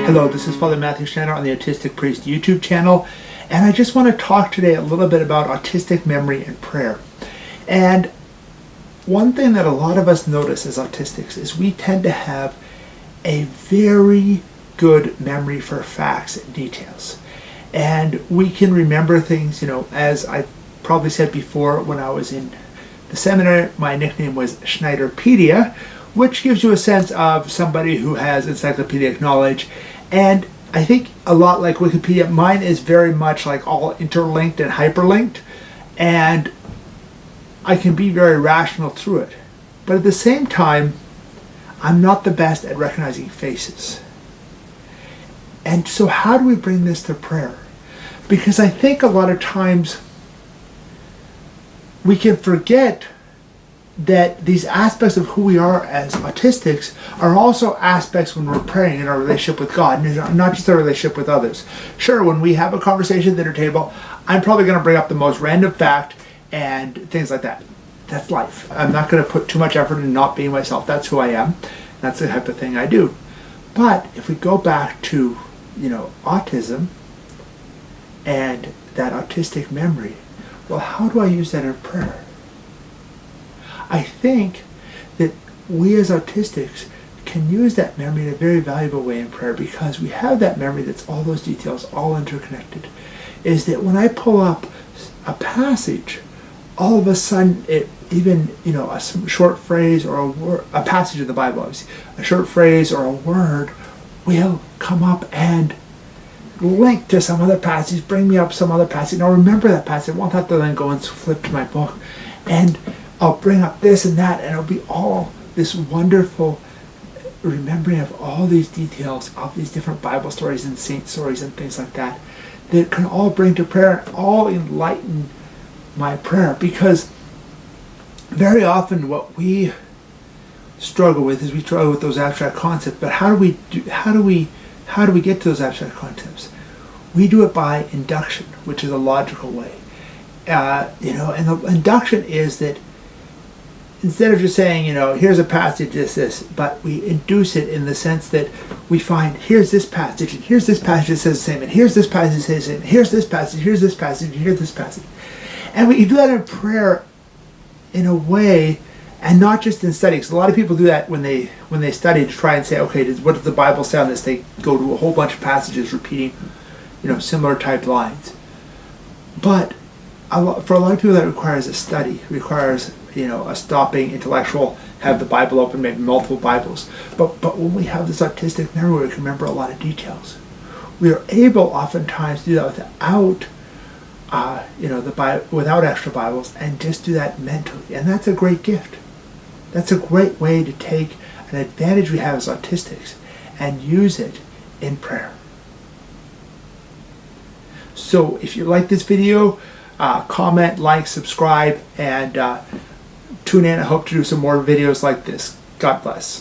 Hello, this is Father Matthew Schneider on the Autistic Priest YouTube channel, and I just want to talk today a little bit about autistic memory and prayer. And one thing that a lot of us notice as autistics is we tend to have a very good memory for facts and details. And we can remember things, as I probably said before, when I was in the seminary, my nickname was Schneiderpedia, which gives you a sense of somebody who has encyclopedic knowledge. And I think a lot like Wikipedia, mine is very much like all interlinked and hyperlinked, and I can be very rational through it. But at the same time, I'm not the best at recognizing faces. And so how do we bring this to prayer? Because I think a lot of times we can forget that these aspects of who we are as autistics are also aspects when we're praying in our relationship with God, and not just our relationship with others. Sure, when we have a conversation at the dinner table, I'm probably going to bring up the most random fact and things like that. That's life. I'm not going to put too much effort in not being myself. That's who I am. That's the type of thing I do. But if we go back to, autism and that autistic memory, well, how do I use that in prayer? I think that we as autistics can use that memory in a very valuable way in prayer, because we have that memory that's all those details, all interconnected. Is that when I pull up a passage, all of a sudden, a short phrase or a passage of the Bible, obviously, a short phrase or a word will come up and link to some other passage, bring me up some other passage, and I'll remember that passage. I won't have to then go and flip to my book, and I'll bring up this and that, and it'll be all this wonderful remembering of all these details of these different Bible stories and saint stories and things like that can all bring to prayer and all enlighten my prayer. Because very often what we struggle with is we struggle with those abstract concepts. But how do we get to those abstract concepts? We do it by induction, which is a logical way. And the induction is that instead of just saying, here's a passage, this, but we induce it in the sense that we find, here's this passage, and here's this passage that says the same, and here's this passage that says the same, and here's this passage, here's this passage, and here's this passage. And we do that in prayer in a way, and not just in study. Because a lot of people do that when they study to try and say, okay, what does the Bible say on this? They go to a whole bunch of passages repeating, similar type lines. But for a lot of people, that requires a study, requires a stopping intellectual, have the Bible open, maybe multiple Bibles. But when we have this autistic memory, we can remember a lot of details. We are able oftentimes to do that without extra Bibles, and just do that mentally. And that's a great gift. That's a great way to take an advantage we have as autistics and use it in prayer. So if you like this video, comment, like, subscribe, and tune in. I hope to do some more videos like this. God bless.